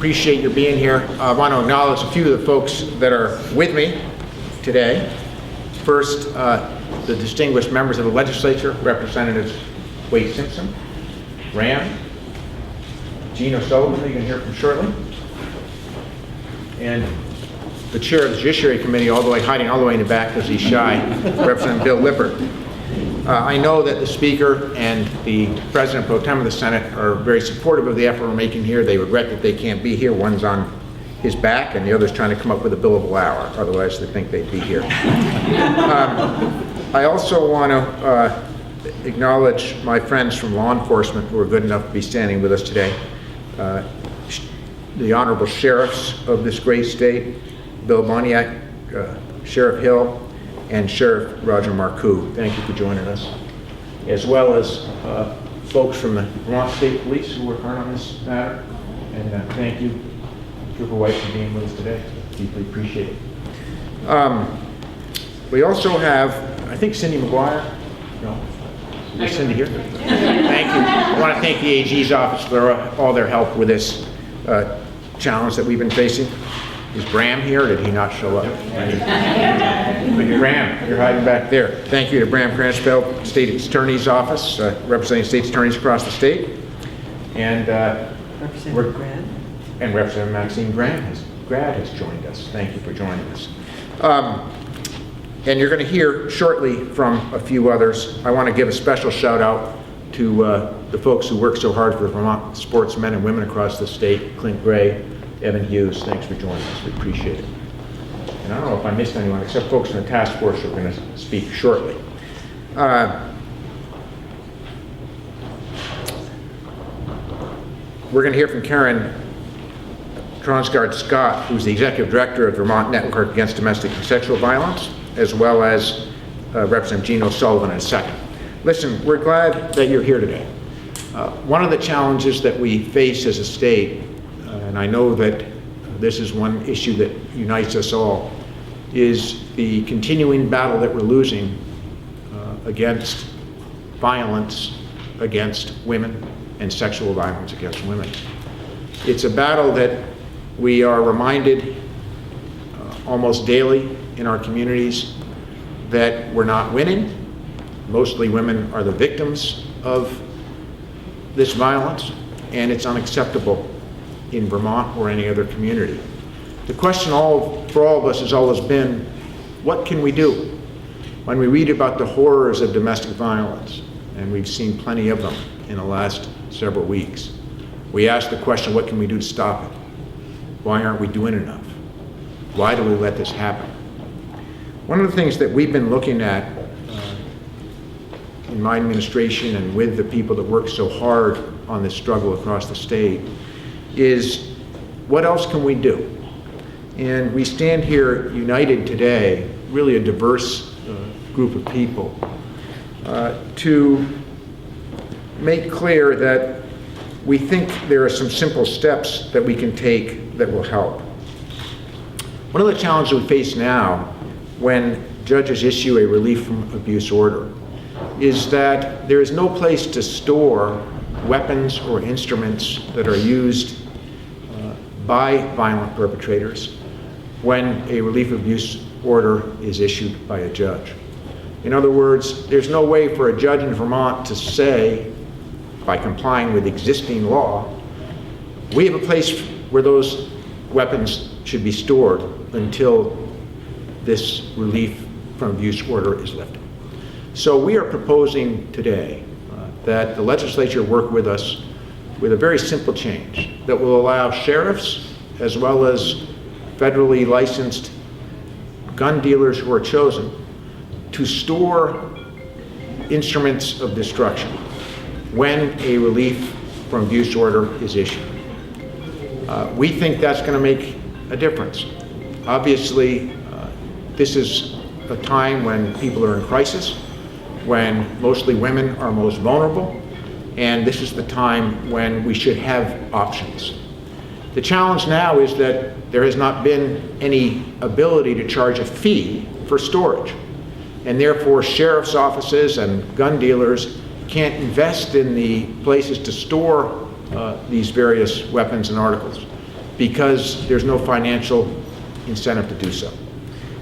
appreciate your being here. I want to acknowledge a few of the folks that are with me today. First, the distinguished members of the legislature, Representatives Wade Simpson, Graham, Gene O'Sullivan, who you can hear from shortly, and the chair of the Judiciary Committee, hiding all the way in the back because he's shy, Representative Bill Lippert. I know that the Speaker and the President Pro Tem of the Senate are very supportive of the effort we're making here. They regret that they can't be here. One's on his back and the other's trying to come up with a billable hour. Otherwise, they think they'd be here. I also want to acknowledge my friends from law enforcement who are good enough to be standing with us today. The honorable sheriffs of this great state, Bill Boniak, Sheriff Hill, and Sheriff Roger Marcoux. Thank you for joining us. As well as folks from the Vermont State Police who work hard on this matter. And thank you, Trooper White, for being with us today. Deeply appreciate it. We also have, I think, Cindy McGuire. No, is Cindy here? Thank you. I want to thank the AG's office for all their help with this challenge that we've been facing. Is Bram here, or did he not show up? Bram, you're hiding back there. Thank you to Bram Cranchfeld, State Attorney's Office, representing state attorneys across the state. And Representative Grad. And Representative Maxine Grad has joined us. Thank you for joining us. And you're going to hear shortly from a few others. I want to give a special shout out to the folks who work so hard for Vermont sportsmen and women across the state, Clint Gray, Evan Hughes. Thanks for joining us. We appreciate it. And I don't know if I missed anyone except folks in the task force who are going to speak shortly. We're going to hear from Karen Tronsgaard Scott, who's the Executive Director of Vermont Network Against Domestic and Sexual Violence, as well as Representative Gene O'Sullivan in a second. Listen, we're glad that you're here today. One of the challenges that we face as a state, and I know that this is one issue that unites us all, is the continuing battle that we're losing against violence against women and sexual violence against women. It's a battle that we are reminded almost daily in our communities that we're not winning. Mostly women are the victims of this violence, and it's unacceptable in Vermont or any other community. The question for all of us has always been, what can we do? When we read about the horrors of domestic violence, and we've seen plenty of them in the last several weeks, we ask the question, what can we do to stop it? Why aren't we doing enough? Why do we let this happen? One of the things that we've been looking at in my administration and with the people that work so hard on this struggle across the state is, what else can we do? And we stand here united today, really a diverse group of people, to make clear that we think there are some simple steps that we can take that will help. One of the challenges we face now when judges issue a relief from abuse order is that there is no place to store weapons or instruments that are used by violent perpetrators when a relief of abuse order is issued by a judge. In other words, there's no way for a judge in Vermont to say, by complying with existing law, we have a place where those weapons should be stored until this relief from abuse order is lifted. So we are proposing today that the legislature work with us with a very simple change that will allow sheriffs as well as federally licensed gun dealers who are chosen to store instruments of destruction when a relief from abuse order is issued. We think that's going to make a difference. Obviously, this is a time when people are in crisis, when mostly women are most vulnerable, and this is the time when we should have options. The challenge now is that there has not been any ability to charge a fee for storage, and therefore sheriff's offices and gun dealers can't invest in the places to store these various weapons and articles because there's no financial incentive to do so.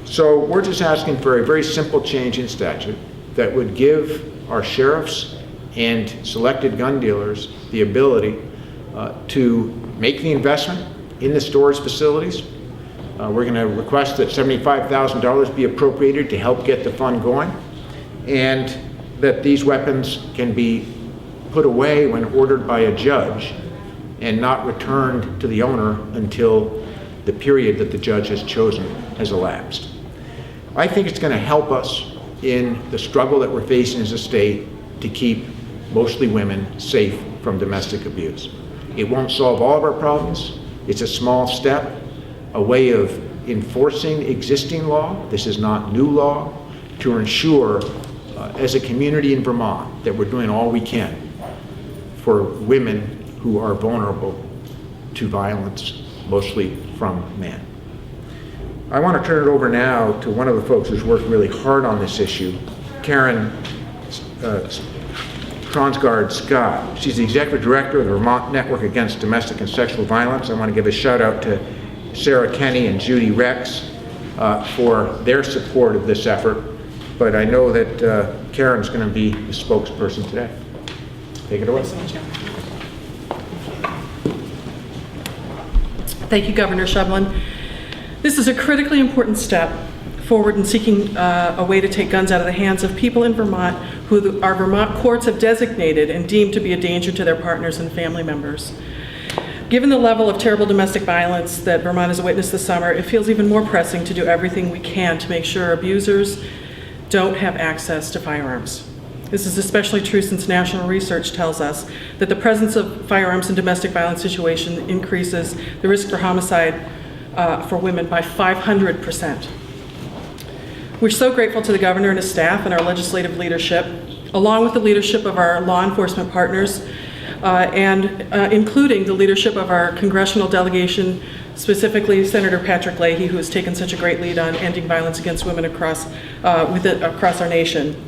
So we're just asking for a very simple change in statute that would give our sheriffs and selected gun dealers the ability to make the investment in the storage facilities. We're going to request that $75,000 be appropriated to help get the fund going, and that these weapons can be put away when ordered by a judge and not returned to the owner until the period that the judge has chosen has elapsed. I think it's going to help us in the struggle that we're facing as a state to keep mostly women safe from domestic abuse. It won't solve all of our problems. It's a small step, a way of enforcing existing law. This is not new law, to ensure as a community in Vermont that we're doing all we can for women who are vulnerable to violence, mostly from men. I want to turn it over now to one of the folks who's worked really hard on this issue, Karen Kronsgaard Scott. She's the Executive Director of the Vermont Network Against Domestic and Sexual Violence. I want to give a shout out to Sarah Kenny and Judy Rex for their support of this effort, but I know that Karen's going to be the spokesperson today. Take it away. Thank you, Governor Shevlin. This is a critically important step forward in seeking a way to take guns out of the hands of people in Vermont who our Vermont courts have designated and deemed to be a danger to their partners and family members. Given the level of terrible domestic violence that Vermont has witnessed this summer, it feels even more pressing to do everything we can to make sure abusers don't have access to firearms. This is especially true since national research tells us that the presence of firearms in domestic violence situations increases the risk for homicide for women by 500%. We're so grateful to the governor and his staff and our legislative leadership, along with the leadership of our law enforcement partners, and including the leadership of our congressional delegation, specifically Senator Patrick Leahy, who has taken such a great lead on ending violence against women across our nation.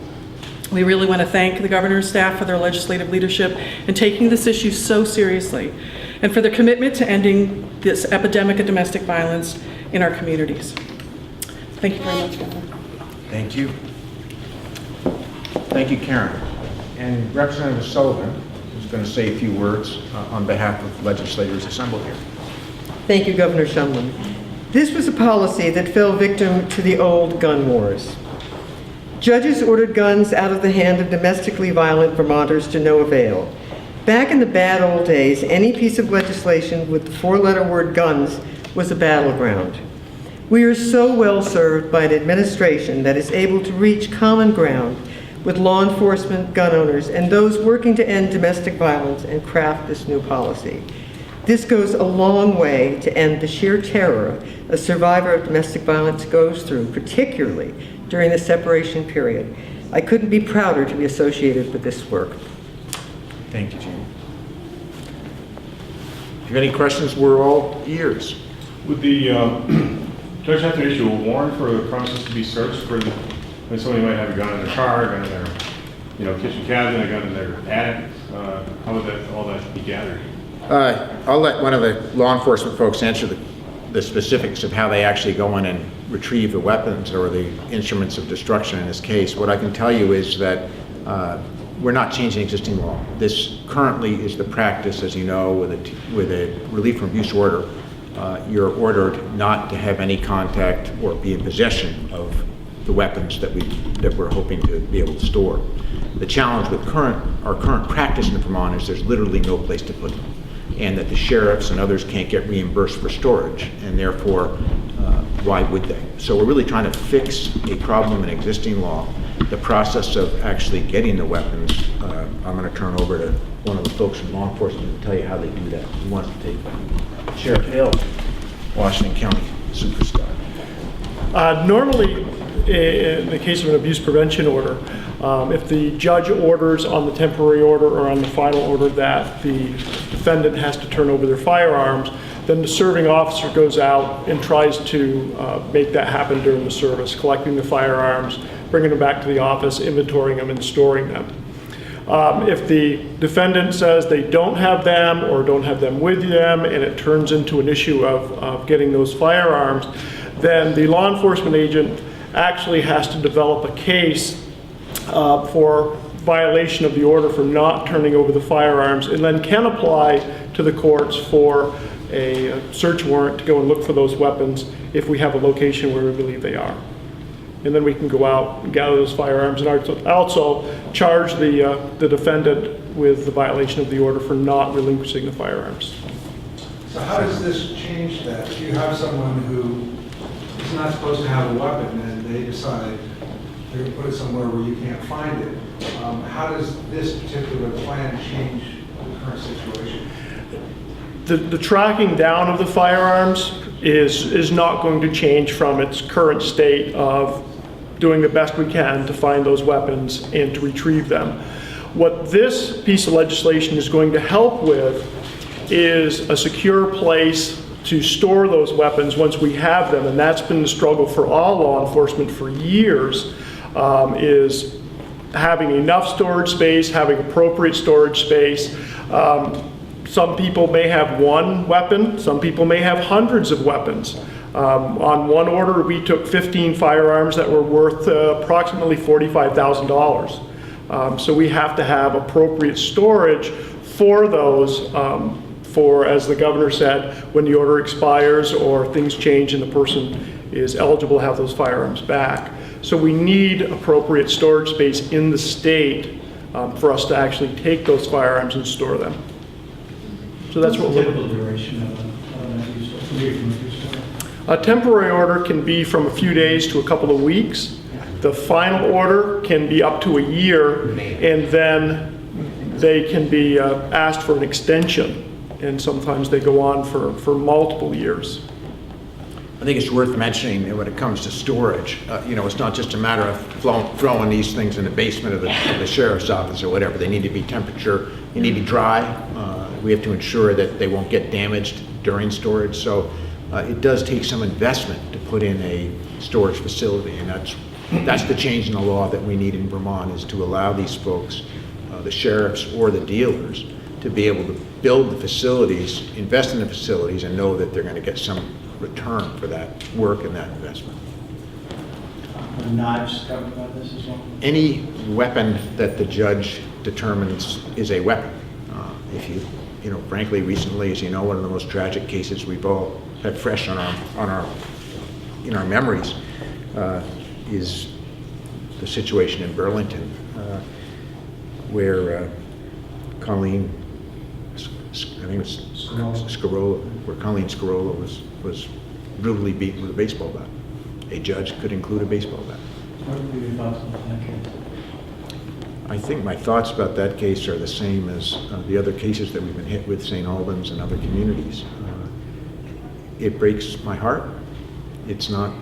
We really want to thank the governor's staff for their legislative leadership and taking this issue so seriously, and for their commitment to ending this epidemic of domestic violence in our communities. Thank you very much, Governor. Thank you. Thank you, Karen. And Representative Sullivan is going to say a few words on behalf of legislators assembled here. Thank you, Governor Shumlin. This was a policy that fell victim to the old gun wars. Judges ordered guns out of the hand of domestically violent Vermonters to no avail. Back in the bad old days, any piece of legislation with the four-letter word guns was a battleground. We are so well served by an administration that is able to reach common ground with law enforcement, gun owners, and those working to end domestic violence and craft this new policy. This goes a long way to end the sheer terror a survivor of domestic violence goes through, particularly during the separation period. I couldn't be prouder to be associated with this work. Thank you, Jean. If you have any questions, we're all ears. Would the judge have to issue a warrant for the premises to be searched for when somebody might have a gun in their car, a gun in their kitchen cabinet, a gun in their attic? How would all that be gathered? I'll let one of the law enforcement folks answer the specifics of how they actually go in and retrieve the weapons or the instruments of destruction in this case. What I can tell you is that we're not changing existing law. This currently is the practice, as you know, with a relief from abuse order. You're ordered not to have any contact or be in possession of the weapons that we're hoping to be able to store. The challenge with our current practice in Vermont is there's literally no place to put them, and that the sheriffs and others can't get reimbursed for storage, and therefore, why would they? So we're really trying to fix a problem in existing law. The process of actually getting the weapons, I'm going to turn over to one of the folks from law enforcement to tell you how they do that. Who wants to take Sheriff Hill, Washington County superstar. Normally, in the case of an abuse prevention order, if the judge orders on the temporary order or on the final order that the defendant has to turn over their firearms, then the serving officer goes out and tries to make that happen during the service, collecting the firearms, bringing them back to the office, inventorying them, and storing them. If the defendant says they don't have them or don't have them with them, and it turns into an issue of getting those firearms, then the law enforcement agent actually has to develop a case for violation of the order for not turning over the firearms, and then can apply to the courts for a search warrant to go and look for those weapons if we have a location where we believe they are. And then we can go out and gather those firearms and also charge the defendant with the violation of the order for not relinquishing the firearms. So how does this change that? If you have someone who is not supposed to have a weapon and they decide they're going to put it somewhere where you can't find it, how does this particular plan change the current situation? The tracking down of the firearms is not going to change from its current state of doing the best we can to find those weapons and to retrieve them. What this piece of legislation is going to help with is a secure place to store those weapons once we have them, and that's been the struggle for all law enforcement for years, is having enough storage space, having appropriate storage space. Some people may have one weapon, some people may have hundreds of weapons. On one order, we took 15 firearms that were worth approximately $45,000. So we have to have appropriate storage for those, for, as the governor said, when the order expires or things change and the person is eligible to have those firearms back. So we need appropriate storage space in the state for us to actually take those firearms and store them. So that's what we're... Typical duration of an abuse. A temporary order can be from a few days to a couple of weeks. The final order can be up to a year, and then they can be asked for an extension, and sometimes they go on for multiple years. I think it's worth mentioning that when it comes to storage, it's not just a matter of throwing these things in the basement of the sheriff's office or whatever. They need to be temperature, they need to be dry. We have to ensure that they won't get damaged during storage. So it does take some investment to put in a storage facility, and that's the change in the law that we need in Vermont, is to allow these folks, the sheriffs or the dealers, to be able to build the facilities, invest in the facilities, and know that they're going to get some return for that work and that investment. Are knives covered by this as well? Any weapon that the judge determines is a weapon. Frankly, recently, as you know, one of the most tragic cases we've all had fresh in our memories is the situation in Burlington, where Colleen Scarola was brutally beaten with a baseball bat. A judge could include a baseball bat. What would be your thoughts on that case? I think my thoughts about that case are the same as the other cases that we've been hit with, St. Albans and other communities. It breaks my heart. It's not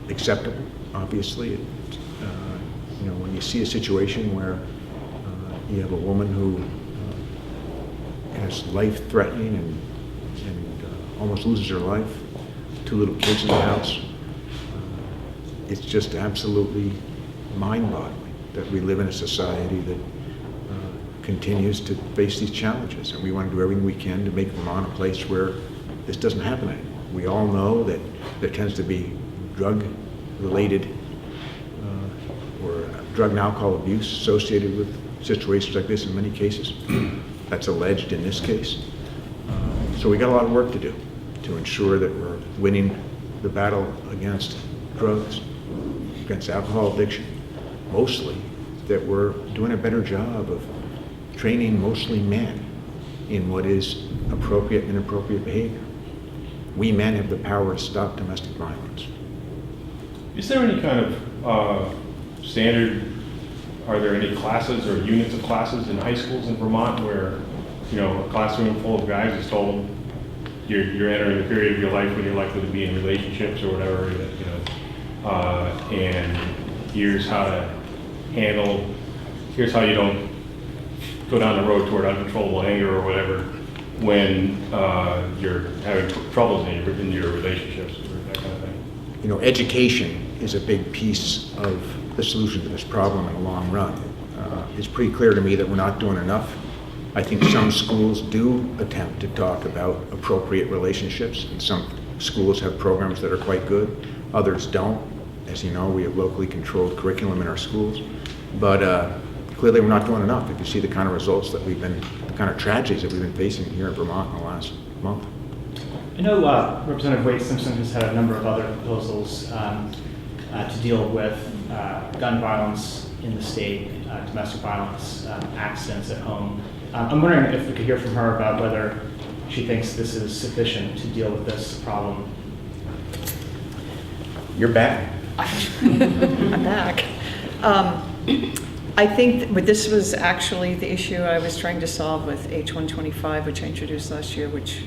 acceptable, obviously. When you see a situation where you have a woman who has life-threatening and almost loses her life, 2 little kids in the house, it's just absolutely mind-boggling that we live in a society that continues to face these challenges, and we want to do everything we can to make Vermont a place where this doesn't happen anymore. We all know that there tends to be drug-related or drug and alcohol abuse associated with situations like this in many cases. That's alleged in this case. So we got a lot of work to do to ensure that we're winning the battle against drugs, against alcohol addiction, mostly that we're doing a better job of training mostly men in what is appropriate and inappropriate behavior. We men have the power to stop domestic violence. Is there any kind of standard, are there any classes or units of classes in high schools in Vermont where, a classroom full of guys is told you're entering a period of your life when you're likely to be in relationships or whatever, and here's how to handle, here's how you don't go down the road toward uncontrollable anger or whatever when you're having troubles in your relationships or that kind of thing? Education is a big piece of the solution to this problem in the long run. It's pretty clear to me that we're not doing enough. I think some schools do attempt to talk about appropriate relationships, and some schools have programs that are quite good, others don't. As you know, we have locally controlled curriculum in our schools, but clearly we're not doing enough if you see the kind of results that the kind of tragedies that we've been facing here in Vermont in the last month. I know Representative Wade Simpson has had a number of other proposals to deal with gun violence in the state, domestic violence, accidents at home. I'm wondering if we could hear from her about whether she thinks this is sufficient to deal with this problem. You're back. I'm back. I think that this was actually the issue I was trying to solve with H125, which I introduced last year, which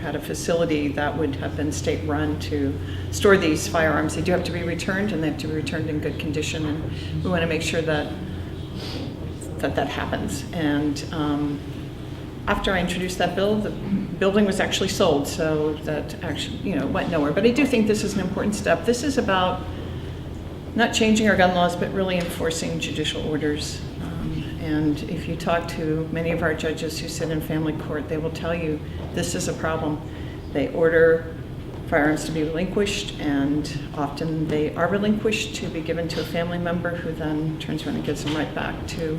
had a facility that would have been state-run to store these firearms. They do have to be returned, and they have to be returned in good condition, and we want to make sure that that happens. And after I introduced that bill, the building was actually sold, so that actually, went nowhere. But I do think this is an important step. This is about not changing our gun laws, but really enforcing judicial orders. And if you talk to many of our judges who sit in family court, they will tell you this is a problem. They order firearms to be relinquished, and often they are relinquished to be given to a family member who then turns around and gives them right back to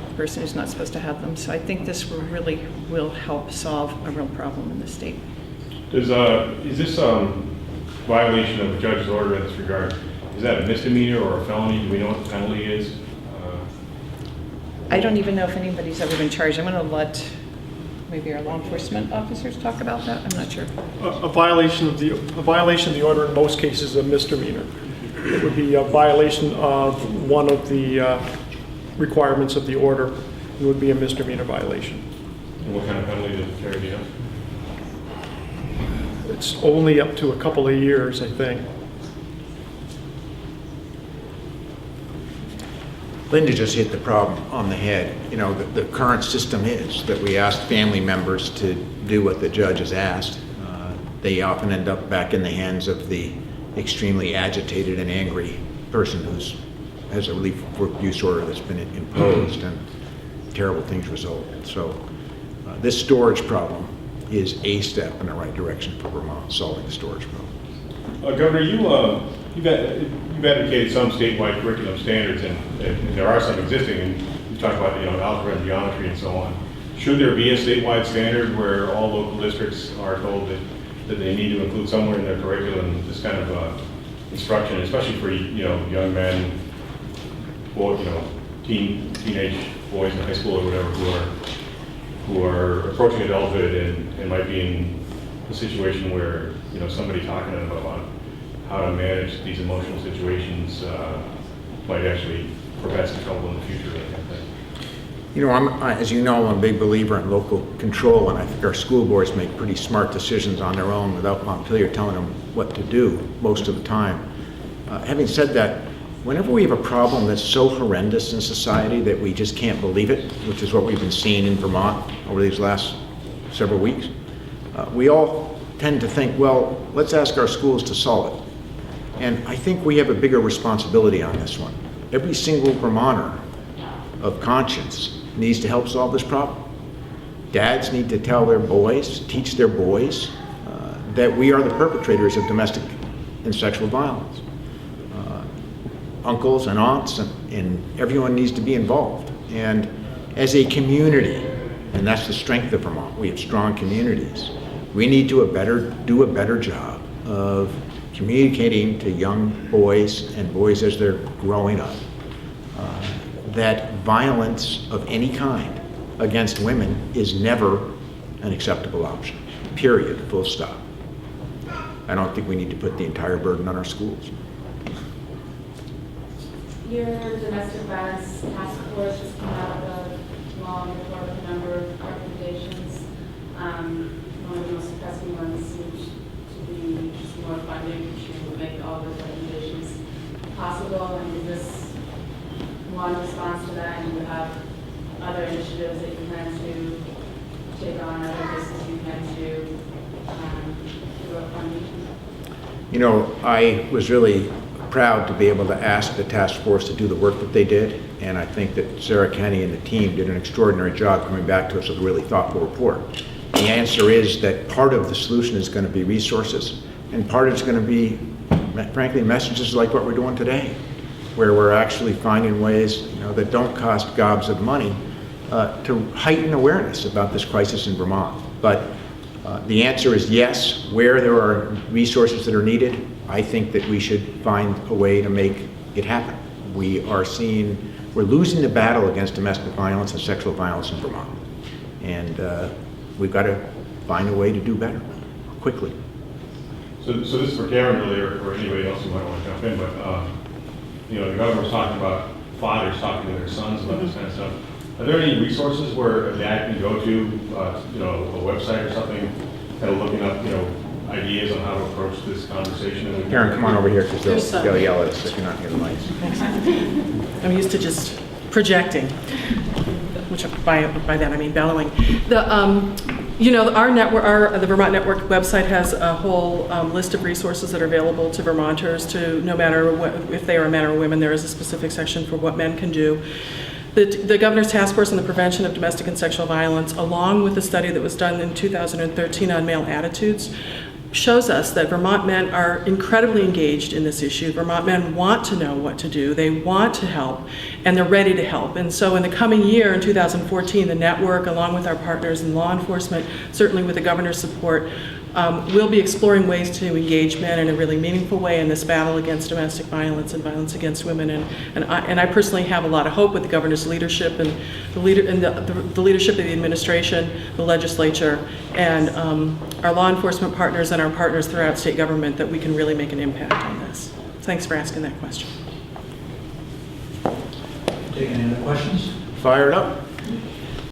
the person who's not supposed to have them. So I think this will help solve a real problem in the state. Is this violation of a judge's order in this regard, is that a misdemeanor or a felony? Do we know what the penalty is? I don't even know if anybody's ever been charged. I'm going to let maybe our law enforcement officers talk about that. I'm not sure. A violation of the order in most cases is a misdemeanor. It would be a violation of one of the requirements of the order. It would be a misdemeanor violation. And what kind of penalty does it carry, do you know? It's only up to a couple of years, I think. Linda just hit the problem on the head. The current system is that we ask family members to do what the judge has asked. They often end up back in the hands of the extremely agitated and angry person who has a relief for abuse order that's been imposed, and terrible things result. So this storage problem is a step in the right direction for Vermont, solving the storage problem. Governor, you've advocated some statewide curriculum standards, and there are some existing, and you talked about algebra and geometry and so on. Should there be a statewide standard where all local districts are told that they need to include somewhere in their curriculum this kind of instruction, especially for young men, or teenage boys in high school or whatever who are approaching adulthood and might be in a situation where somebody talking to them about how to manage these emotional situations might actually prevent some trouble in the future, that kind of thing. As you know, I'm a big believer in local control, and I think our school boards make pretty smart decisions on their own without Montpelier telling them what to do most of the time. Having said that, whenever we have a problem that's so horrendous in society that we just can't believe it, which is what we've been seeing in Vermont over these last several weeks, we all tend to think, well, let's ask our schools to solve it. And I think we have a bigger responsibility on this one. Every single Vermonter of conscience needs to help solve this problem. Dads need to tell their boys, teach their boys, that we are the perpetrators of domestic and sexual violence. Uncles and aunts and everyone needs to be involved. And as a community, and that's the strength of Vermont, we have strong communities, we need to do a better job of communicating to young boys and boys as they're growing up that violence of any kind against women is never an acceptable option, period, full stop. I don't think we need to put the entire burden on our schools. Your domestic violence task force just came out with a long report with a number of recommendations. One of the most pressing ones seems to be just more funding to make all those recommendations possible. And is this one response to that? And you have other initiatives that you plan to take on, other cases you plan to do funding? I was really proud to be able to ask the task force to do the work that they did, and I think that Sarah Kenny and the team did an extraordinary job coming back to us with a really thoughtful report. The answer is that part of the solution is going to be resources, and part is going to be, frankly, messages like what we're doing today, where we're actually finding ways, that don't cost gobs of money to heighten awareness about this crisis in Vermont. But the answer is yes. Where there are resources that are needed, I think that we should find a way to make it happen. We're losing the battle against domestic violence and sexual violence in Vermont. And we've got to find a way to do better, quickly. So this is for Karen really, or anybody else who might want to jump in, but, the governor was talking about fathers talking to their sons about this kind of stuff. Are there any resources where a dad can go to, a website or something, kind of looking up, ideas on how to approach this conversation? Karen, come on over here, because There's some. they'll yell at us if you're not near the mics. I'm used to just projecting, which by that I mean bellowing. Our network, the Vermont Network website has a whole list of resources that are available to Vermonters to, no matter if they are men or women, there is a specific section for what men can do. The Governor's Task Force on the Prevention of Domestic and Sexual Violence, along with the study that was done in 2013 on male attitudes, shows us that Vermont men are incredibly engaged in this issue. Vermont men want to know what to do, they want to help, and they're ready to help. And so in the coming year, in 2014, the network, along with our partners in law enforcement, certainly with the Governor's support, we'll be exploring ways to engage men in a really meaningful way in this battle against domestic violence and violence against women. And I personally have a lot of hope with the Governor's leadership and the leadership of the administration, the legislature, and our law enforcement partners and our partners throughout state government that we can really make an impact on this. Thanks for asking that question. Taking any other questions? Fire it up.